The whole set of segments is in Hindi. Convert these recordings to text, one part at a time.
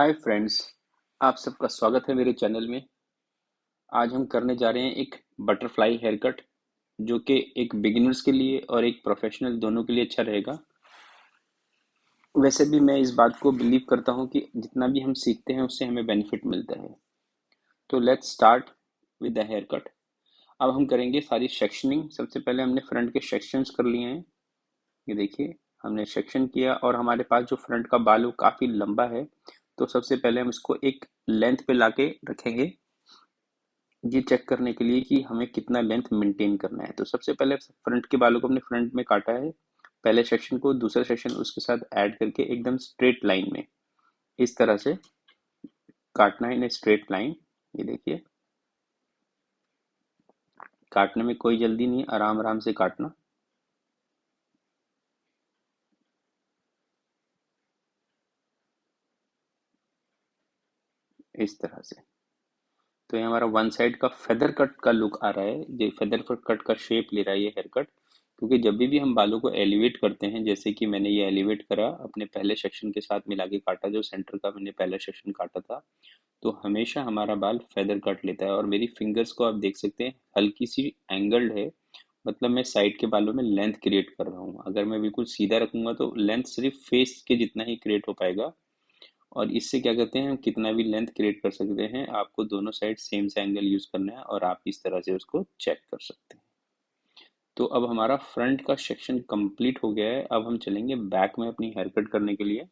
हाय फ्रेंड्स, आप सबका स्वागत है मेरे चैनल में। आज हम करने जा रहे हैं एक बटरफ्लाई हेयर कट, जो कि एक बिगिनर्स के लिए और एक प्रोफेशनल दोनों के लिए अच्छा रहेगा। वैसे भी मैं इस बात को बिलीव करता हूँ कि जितना भी हम सीखते हैं उससे हमें बेनिफिट मिलता है। तो let's start with the haircut. अब हम करेंगे सारी सेक्शनिंग। सबसे पहले हमने फ्रंट के सेक्शंस कर लिए हैं। ये देखिए, हमने सेक्शन किया और हमारे पास जो फ्रंट का बाल वो काफ़ी लंबा है। तो सबसे पहले हम इसको एक लेंथ पे लाके रखेंगे, ये चेक करने के लिए कि हमें कितना लेंथ मेंटेन करना है। तो सबसे पहले फ्रंट के बालों को हमने फ्रंट में काटा है। पहले सेक्शन को दूसरा सेक्शन उसके साथ ऐड करके एकदम स्ट्रेट लाइन में इस तरह से काटना है, इन स्ट्रेट लाइन। ये देखिए, काटने में कोई जल्दी नहीं, आराम आराम से काटना। इस तरह से। तो ये हमारा वन साइड का फेदर कट का लुक आ रहा है। ये फेदर कट का शेप ले रहा है ये हेयर कट, क्योंकि जब भी हम बालों को एलिवेट करते हैं, जैसे कि मैंने ये एलिवेट करा अपने पहले सेक्शन के साथ मिला के काटा, जो सेंटर का मैंने पहला सेक्शन काटा था, तो हमेशा हमारा बाल फेदर कट लेता है। और मेरी फिंगर्स को आप देख सकते हैं, हल्की सी एंगल्ड है। मतलब मैं साइड के बालों में लेंथ क्रिएट कर रहा हूँ। अगर मैं बिल्कुल सीधा रखूंगा तो लेंथ सिर्फ फेस के जितना ही क्रिएट हो पाएगा। और इससे क्या करते हैं, हम कितना भी लेंथ क्रिएट कर सकते हैं। आपको दोनों साइड सेम से एंगल यूज करना है और आप इस तरह से उसको चेक कर सकते हैं। तो अब हमारा फ्रंट का सेक्शन कंप्लीट हो गया है। अब हम चलेंगे बैक में अपनी हेयर कट करने के लिए।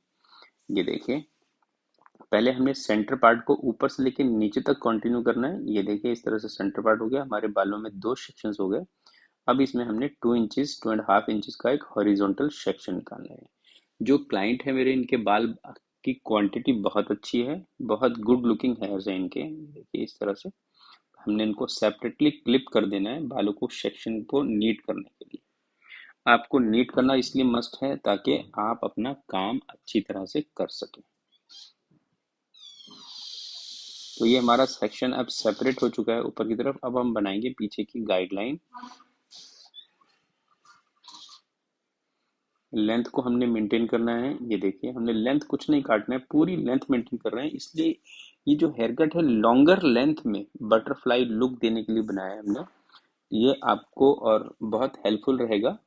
ये देखिए, पहले हमने सेंटर पार्ट को ऊपर से लेके नीचे तक कंटिन्यू करना है। ये देखिए, इस तरह से सेंटर पार्ट हो गया। हमारे बालों में दो सेक्शंस हो गए। अब इसमें हमने 2 इंचेस 2.5 इंचेस का एक हॉरिजॉन्टल सेक्शन निकालना है। जो क्लाइंट है मेरे, इनके बाल की क्वांटिटी बहुत अच्छी है, बहुत गुड लुकिंग हेयर्स हैं इनके। देखिए, इस तरह से हमने इनको सेपरेटली क्लिप कर देना है बालों को, सेक्शन को नीट करने के लिए। आपको नीट करना इसलिए मस्ट है ताकि आप अपना काम अच्छी तरह से कर सकें। तो ये हमारा सेक्शन अब सेपरेट हो चुका है ऊपर की तरफ। अब हम बनाएंगे पीछे की गाइडलाइन। लेंथ को हमने मेंटेन करना है। ये देखिए, हमने लेंथ कुछ नहीं काटना है, पूरी लेंथ मेंटेन कर रहे हैं। इसलिए ये जो हेयर कट है लॉन्गर लेंथ में बटरफ्लाई लुक देने के लिए बनाया है हमने। ये आपको और बहुत हेल्पफुल रहेगा।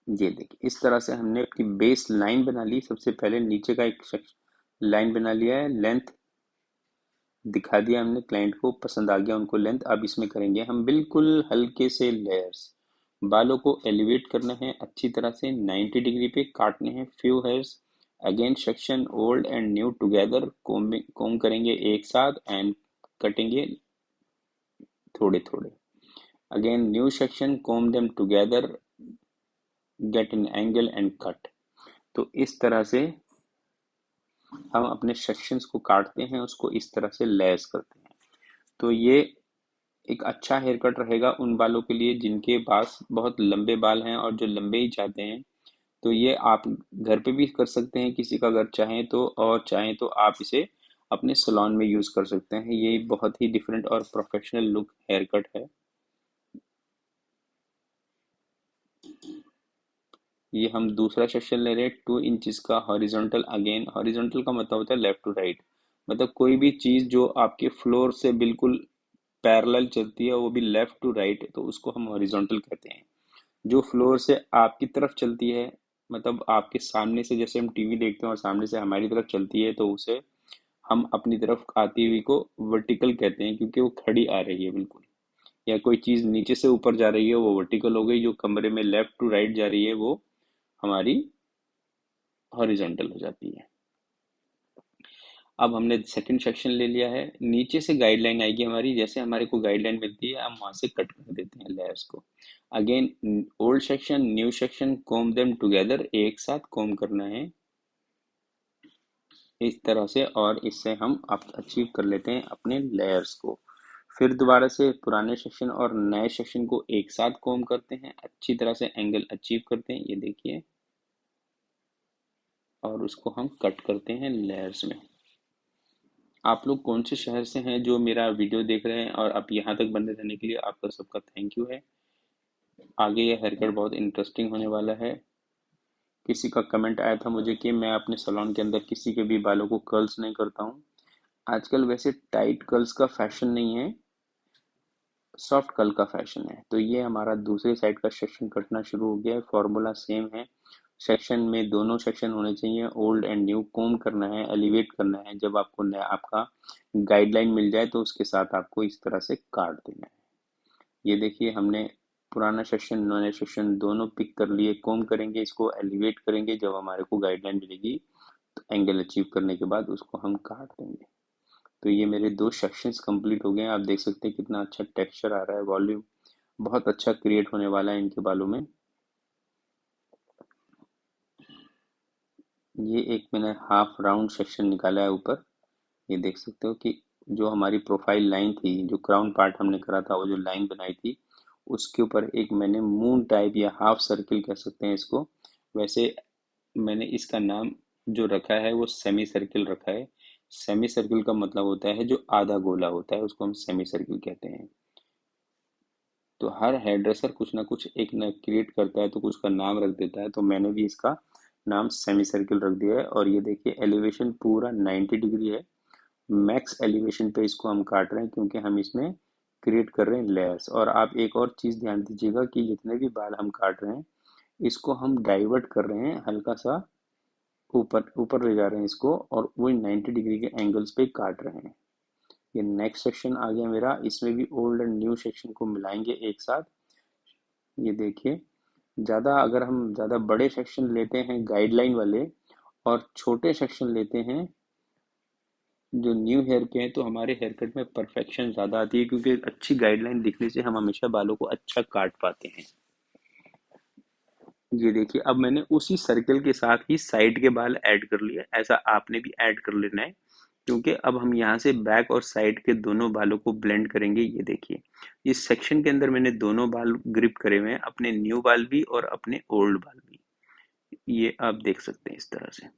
ये देखिए, इस तरह से हमने अपनी बेस लाइन बना ली। सबसे पहले नीचे का एक लाइन बना लिया है, लेंथ दिखा दिया हमने, क्लाइंट को पसंद आ गया उनको लेंथ। अब इसमें करेंगे हम बिल्कुल हल्के से लेयर्स। बालों को एलिवेट करना है अच्छी तरह से, 90 डिग्री पे काटने हैं few hairs. Again section old and new together comb करेंगे एक साथ एंड कटेंगे थोड़े थोड़े। Again new section, comb them together, get an angle and cut. तो इस तरह से हम अपने सेक्शंस को काटते हैं, उसको इस तरह से लेयर्स करते हैं। तो ये एक अच्छा हेयर कट रहेगा उन बालों के लिए जिनके पास बहुत लंबे बाल हैं और जो लंबे ही चाहते हैं। तो ये आप घर पे भी कर सकते हैं किसी का अगर चाहें तो, और चाहें तो आप इसे अपने सैलून में यूज कर सकते हैं। ये बहुत ही डिफरेंट और प्रोफेशनल लुक हेयर कट है। ये हम दूसरा सेक्शन ले रहे हैं 2 इंचेस का हॉरिजॉन्टल। अगेन हॉरिजॉन्टल का मतलब होता है लेफ्ट टू राइट। मतलब कोई भी चीज जो आपके फ्लोर से बिल्कुल पैरेलल चलती है वो भी लेफ्ट टू राइट, तो उसको हम हॉरिजॉन्टल कहते हैं। जो फ्लोर से आपकी तरफ चलती है, मतलब आपके सामने से, जैसे हम टीवी देखते हैं और सामने से हमारी तरफ चलती है, तो उसे हम अपनी तरफ आती हुई को वर्टिकल कहते हैं, क्योंकि वो खड़ी आ रही है बिल्कुल। या कोई चीज नीचे से ऊपर जा रही है वो वर्टिकल हो गई, जो कमरे में लेफ्ट टू राइट जा रही है वो हमारी हॉरिजॉन्टल हो जाती है। अब हमने सेकंड सेक्शन ले लिया है। नीचे से गाइडलाइन आएगी हमारी, जैसे हमारे को गाइडलाइन मिलती है हम वहां से कट कर देते हैं लेयर्स को। Again old section new section, comb them together, एक साथ कोम करना है इस तरह से। और इससे हम आप अचीव कर लेते हैं अपने लेयर्स को। फिर दोबारा से पुराने सेक्शन और नए सेक्शन को एक साथ कोम करते हैं, अच्छी तरह से एंगल अचीव करते हैं। ये देखिए, और उसको हम कट करते हैं लेयर्स में। आप लोग कौन से शहर से हैं जो मेरा वीडियो देख रहे हैं, और आप यहाँ तक बने रहने के लिए आपका सबका थैंक यू है। आगे ये हेयर कट बहुत इंटरेस्टिंग होने वाला है, किसी का कमेंट आया था मुझे कि मैं अपने सैलून के अंदर किसी के भी बालों को कर्ल्स नहीं करता हूँ। आजकल वैसे टाइट कर्ल्स का फैशन नहीं है, सॉफ्ट कर्ल का फैशन है। तो ये हमारा दूसरे साइड का सेक्शन कटना शुरू हो गया है। फॉर्मूला सेम है, सेक्शन में दोनों सेक्शन होने चाहिए। ओल्ड एंड न्यू कोम करना है, एलिवेट करना है। जब आपको नया आपका गाइडलाइन मिल जाए तो उसके साथ आपको इस तरह से काट देना है। ये देखिए, हमने पुराना सेक्शन नया सेक्शन दोनों पिक कर लिए। कोम करेंगे, इसको एलिवेट करेंगे। जब हमारे को गाइडलाइन मिलेगी तो एंगल अचीव करने के बाद उसको हम काट देंगे। तो ये मेरे दो सेक्शंस कंप्लीट हो गए हैं। आप देख सकते हैं कितना अच्छा टेक्सचर आ रहा है, वॉल्यूम बहुत अच्छा क्रिएट होने वाला है इनके बालों में। ये एक मैंने हाफ राउंड सेक्शन निकाला है ऊपर। ये देख सकते हो कि जो हमारी प्रोफाइल लाइन थी, जो क्राउन पार्ट हमने करा था, वो जो लाइन बनाई थी उसके ऊपर एक मैंने मून टाइप या हाफ सर्किल कह सकते हैं इसको। वैसे मैंने इसका नाम जो रखा है वो सेमी सर्किल रखा है। सेमी सर्किल का मतलब होता है जो आधा गोला होता है, उसको हम सेमी सर्किल कहते हैं। तो हर हेयर ड्रेसर कुछ ना कुछ एक न क्रिएट करता है तो कुछ का नाम रख देता है। तो मैंने भी इसका नाम सेमी सर्किल रख दिया है। और ये देखिए, एलिवेशन पूरा 90 डिग्री है। मैक्स एलिवेशन पे इसको हम काट रहे हैं क्योंकि हम इसमें क्रिएट कर रहे हैं लेयर्स। और आप एक और चीज़ ध्यान दीजिएगा कि जितने भी बाल हम काट रहे हैं इसको हम डाइवर्ट कर रहे हैं, हल्का सा ऊपर ऊपर ले जा रहे हैं इसको, और वही 90 डिग्री के एंगल्स पे काट रहे हैं। ये नेक्स्ट सेक्शन आ गया मेरा। इसमें भी ओल्ड एंड न्यू सेक्शन को मिलाएंगे एक साथ। ये देखिए, अगर हम ज़्यादा बड़े सेक्शन लेते हैं गाइडलाइन वाले और छोटे सेक्शन लेते हैं जो न्यू हेयर के हैं, तो हमारे हेयर कट में परफेक्शन ज़्यादा आती है क्योंकि अच्छी गाइडलाइन दिखने से हम हमेशा बालों को अच्छा काट पाते हैं। ये देखिए, अब मैंने उसी सर्कल के साथ ही साइड के बाल ऐड कर लिए। ऐसा आपने भी ऐड कर लेना है क्योंकि अब हम यहाँ से बैक और साइड के दोनों बालों को ब्लेंड करेंगे। ये देखिए, इस सेक्शन के अंदर मैंने दोनों बाल ग्रिप करे हुए हैं, अपने न्यू बाल भी और अपने ओल्ड बाल भी। ये आप देख सकते हैं इस तरह से।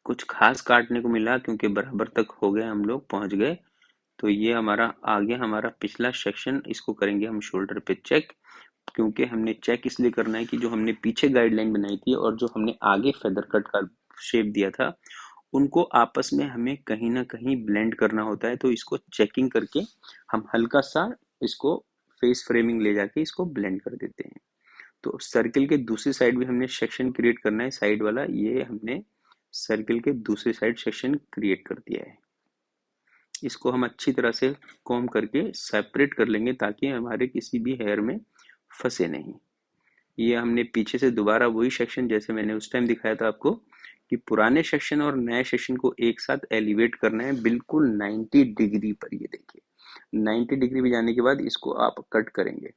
कुछ खास काटने को मिला क्योंकि बराबर तक हो गए, हम लोग पहुंच गए। तो ये हमारा आ गया हमारा पिछला सेक्शन। इसको करेंगे हम शोल्डर पे चेक, क्योंकि हमने चेक इसलिए करना है कि जो हमने पीछे गाइडलाइन बनाई थी और जो हमने आगे फेदर कट का शेप दिया था उनको आपस में हमें कहीं ना कहीं ब्लेंड करना होता है। तो इसको चेकिंग करके हम हल्का सा इसको फेस फ्रेमिंग ले जाके इसको ब्लेंड कर देते हैं। तो सर्किल के दूसरी साइड भी हमने सेक्शन क्रिएट करना है, साइड वाला। ये हमने सर्किल के दूसरी साइड सेक्शन क्रिएट कर दिया है। इसको हम अच्छी तरह से कॉम्ब करके सेपरेट कर लेंगे ताकि हमारे किसी भी हेयर में फंसे नहीं। ये हमने पीछे से दोबारा वही सेक्शन जैसे मैंने उस टाइम दिखाया था आपको कि पुराने सेक्शन और नए सेक्शन को एक साथ एलिवेट करना है बिल्कुल 90 डिग्री पर। ये देखिए, 90 डिग्री पे जाने के बाद इसको आप कट करेंगे।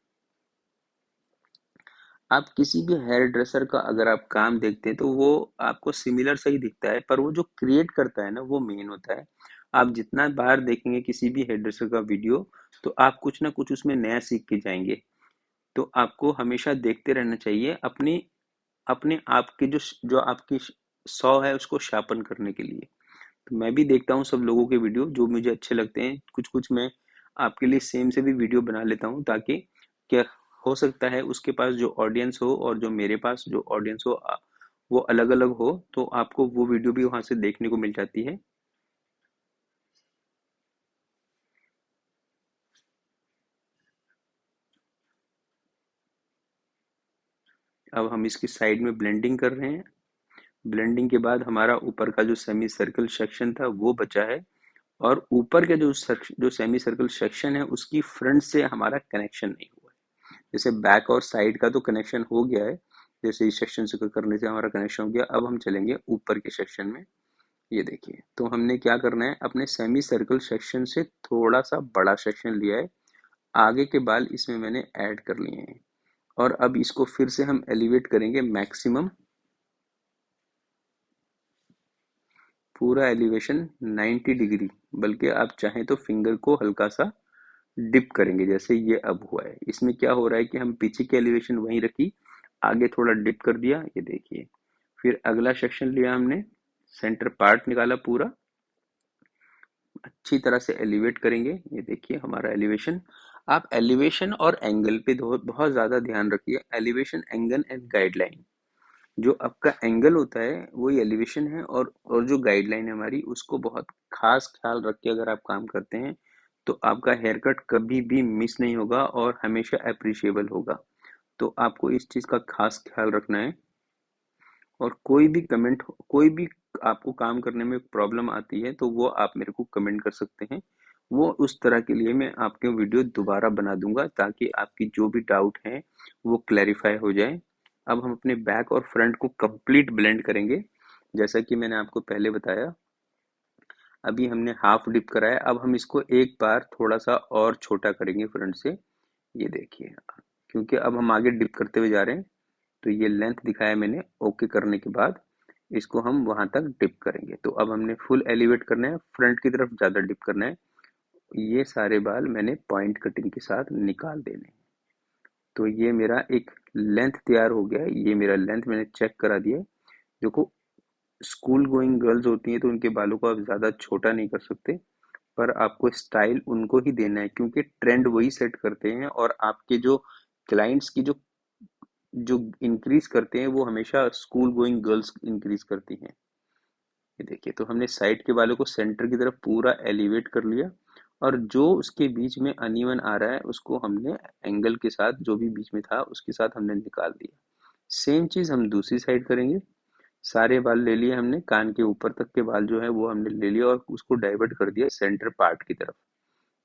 आप किसी भी हेयर ड्रेसर का अगर आप काम देखते हैं तो वो आपको सिमिलर सही दिखता है, पर वो जो क्रिएट करता है ना वो मेन होता है। आप जितना बार देखेंगे किसी भी हेयर ड्रेसर का वीडियो तो आप कुछ ना कुछ उसमें नया सीख के जाएंगे। तो आपको हमेशा देखते रहना चाहिए अपनी अपने आप के जो आपकी सौ है उसको शार्पन करने के लिए। तो मैं भी देखता हूँ सब लोगों के वीडियो जो मुझे अच्छे लगते हैं। कुछ कुछ मैं आपके लिए सेम से भी वीडियो बना लेता हूँ ताकि क्या हो सकता है उसके पास जो ऑडियंस हो और जो मेरे पास जो ऑडियंस हो वो अलग अलग हो, तो आपको वो वीडियो भी वहां से देखने को मिल जाती है। अब हम इसकी साइड में ब्लेंडिंग कर रहे हैं। ब्लेंडिंग के बाद हमारा ऊपर का जो सेमी सर्कल सेक्शन था वो बचा है। और ऊपर के जो सेमी सर्कल सेक्शन है उसकी फ्रंट से हमारा कनेक्शन नहीं हुआ है। जैसे बैक और साइड का तो कनेक्शन हो गया है, जैसे इस सेक्शन से करने से हमारा कनेक्शन हो गया। अब हम चलेंगे ऊपर के सेक्शन में। ये देखिए, तो हमने क्या करना है, अपने सेमी सर्कल सेक्शन से थोड़ा सा बड़ा सेक्शन लिया है। आगे के बाल इसमें मैंने ऐड कर लिए हैं और अब इसको फिर से हम एलिवेट करेंगे मैक्सिमम। पूरा एलिवेशन 90 डिग्री, बल्कि आप चाहें तो फिंगर को हल्का सा डिप करेंगे जैसे ये अब हुआ है। इसमें क्या हो रहा है कि हम पीछे की एलिवेशन वहीं रखी, आगे थोड़ा डिप कर दिया। ये देखिए, फिर अगला सेक्शन लिया हमने, सेंटर पार्ट निकाला पूरा, अच्छी तरह से एलिवेट करेंगे। ये देखिए हमारा एलिवेशन। आप एलिवेशन और एंगल पे बहुत ज़्यादा ध्यान रखिए। Elevation, angle and guideline. जो आपका एंगल होता है वही एलिवेशन है, और जो गाइडलाइन है हमारी, उसको बहुत खास ख्याल रख के अगर आप काम करते हैं तो आपका हेयर कट कभी भी मिस नहीं होगा और हमेशा अप्रिशिएबल होगा। तो आपको इस चीज़ का खास ख्याल रखना है। और कोई भी कमेंट, कोई भी आपको काम करने में प्रॉब्लम आती है तो वो आप मेरे को कमेंट कर सकते हैं। वो उस तरह के लिए मैं आपके वीडियो दोबारा बना दूंगा ताकि आपकी जो भी डाउट है वो क्लैरिफाई हो जाए। अब हम अपने बैक और फ्रंट को कंप्लीट ब्लेंड करेंगे, जैसा कि मैंने आपको पहले बताया। अभी हमने हाफ डिप करा है, अब हम इसको एक बार थोड़ा सा और छोटा करेंगे फ्रंट से। ये देखिए, क्योंकि अब हम आगे डिप करते हुए जा रहे हैं, तो ये लेंथ दिखाया मैंने। ओके करने के बाद इसको हम वहां तक डिप करेंगे। तो अब हमने फुल एलिवेट करना है, फ्रंट की तरफ ज्यादा डिप करना है। ये सारे बाल मैंने पॉइंट कटिंग के साथ निकाल देने। तो ये मेरा एक लेंथ तैयार हो गया है। ये मेरा लेंथ मैंने चेक करा दिया है। देखो, स्कूल गोइंग गर्ल्स होती हैं तो उनके बालों को आप ज्यादा छोटा नहीं कर सकते, पर आपको स्टाइल उनको ही देना है, क्योंकि ट्रेंड वही सेट करते हैं। और आपके जो क्लाइंट्स की जो जो इंक्रीज करते हैं वो हमेशा स्कूल गोइंग गर्ल्स इंक्रीज करती हैं। ये देखिए, तो हमने साइड के बालों को सेंटर की तरफ पूरा एलिवेट कर लिया, और जो उसके बीच में अनइवन आ रहा है उसको हमने एंगल के साथ, जो भी बीच में था उसके साथ हमने निकाल दिया। सेम चीज हम दूसरी साइड करेंगे। सारे बाल ले लिए हमने, कान के ऊपर तक के बाल जो है वो हमने ले लिया और उसको डाइवर्ट कर दिया सेंटर पार्ट की तरफ।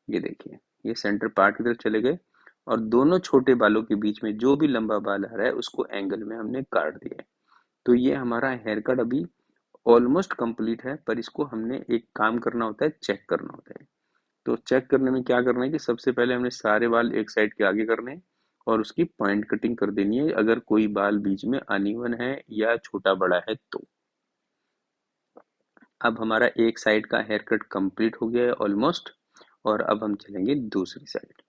ये देखिए, ये सेंटर पार्ट की तरफ चले गए, और दोनों छोटे बालों के बीच में जो भी लंबा बाल आ रहा है उसको एंगल में हमने काट दिया है। तो ये हमारा हेयर कट अभी ऑलमोस्ट कंप्लीट है, पर इसको हमने एक काम करना होता है, चेक करना होता है। तो चेक करने में क्या करना है कि सबसे पहले हमने सारे बाल एक साइड के आगे करने हैं और उसकी पॉइंट कटिंग कर देनी है, अगर कोई बाल बीच में अनइवन है या छोटा बड़ा है तो। अब हमारा एक साइड का हेयर कट कंप्लीट हो गया है ऑलमोस्ट, और अब हम चलेंगे दूसरी साइड।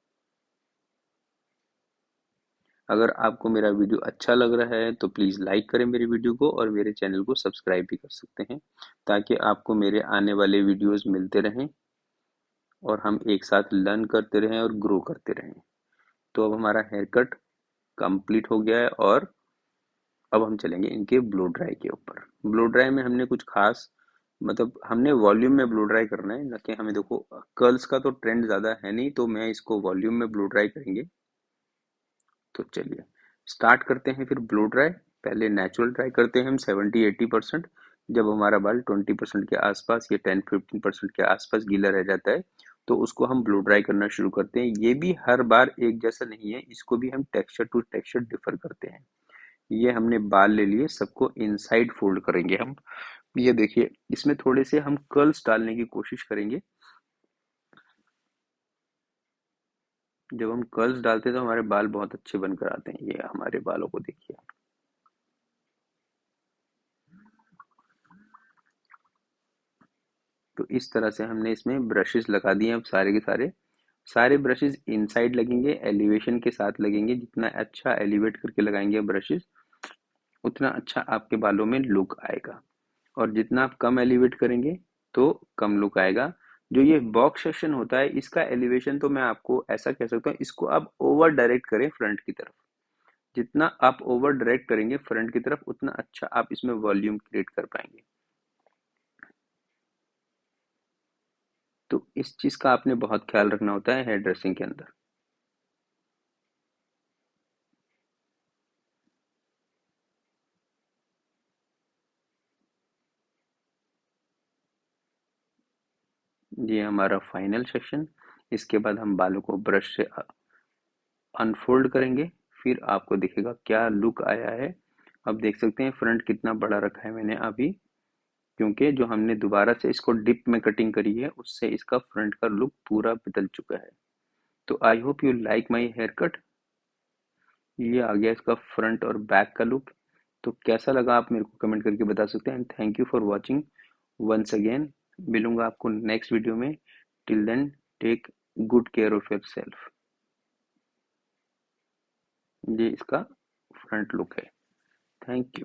अगर आपको मेरा वीडियो अच्छा लग रहा है तो प्लीज़ लाइक करें मेरे वीडियो को, और मेरे चैनल को सब्सक्राइब भी कर सकते हैं, ताकि आपको मेरे आने वाले वीडियोस मिलते रहें और हम एक साथ लर्न करते रहें और ग्रो करते रहें। तो अब हमारा हेयर कट कंप्लीट हो गया है, और अब हम चलेंगे इनके ब्लो ड्राई के ऊपर। ब्लो ड्राई में हमने कुछ खास, मतलब हमने वॉल्यूम में ब्लो ड्राई करना है, न कि हमें, देखो कर्ल्स का तो ट्रेंड ज़्यादा है नहीं, तो मैं इसको वॉल्यूम में ब्लो ड्राई करेंगे। तो चलिए स्टार्ट करते हैं फिर ब्लो ड्राई। पहले नेचुरल ड्राई करते हैं हम 70-80%। जब हमारा बाल 20% के आसपास या 10-15% के आसपास गीला रह जाता है तो उसको हम ब्लो ड्राई करना शुरू करते हैं। ये भी हर बार एक जैसा नहीं है, इसको भी हम टेक्सचर टू टेक्सचर डिफर करते हैं। ये हमने बाल ले लिए, सबको इनसाइड फोल्ड करेंगे हम। ये देखिए, इसमें थोड़े से हम कर्ल्स डालने की कोशिश करेंगे। जब हम कर्ल्स डालते हैं तो हमारे बाल बहुत अच्छे बनकर आते हैं। ये हमारे बालों को देखिए। तो इस तरह से हमने इसमें ब्रशेस लगा दिए। अब सारे के सारे सारे ब्रशेस इनसाइड लगेंगे, एलिवेशन के साथ लगेंगे। जितना अच्छा एलिवेट करके लगाएंगे ब्रशेस, उतना अच्छा आपके बालों में लुक आएगा। और जितना आप कम एलिवेट करेंगे तो कम लुक आएगा। जो ये बॉक्स सेक्शन होता है इसका एलिवेशन, तो मैं आपको ऐसा कह सकता हूँ, इसको आप ओवर डायरेक्ट करें फ्रंट की तरफ। जितना आप ओवर डायरेक्ट करेंगे फ्रंट की तरफ, उतना अच्छा आप इसमें वॉल्यूम क्रिएट कर पाएंगे। तो इस चीज का आपने बहुत ख्याल रखना होता है हेयर ड्रेसिंग के अंदर। ये हमारा फाइनल सेक्शन। इसके बाद हम बालों को ब्रश से अनफोल्ड करेंगे, फिर आपको दिखेगा क्या लुक आया है। अब देख सकते हैं फ्रंट कितना बड़ा रखा है मैंने अभी, क्योंकि जो हमने दोबारा से इसको डिप में कटिंग करी है उससे इसका फ्रंट का लुक पूरा बदल चुका है। तो I hope you like my haircut. ये आ गया इसका फ्रंट और बैक का लुक। तो कैसा लगा आप मेरे को कमेंट करके बता सकते हैं। Thank you for watching once again. मिलूंगा आपको नेक्स्ट वीडियो में। Till then, take good care of yourself. ये इसका फ्रंट लुक है। Thank you.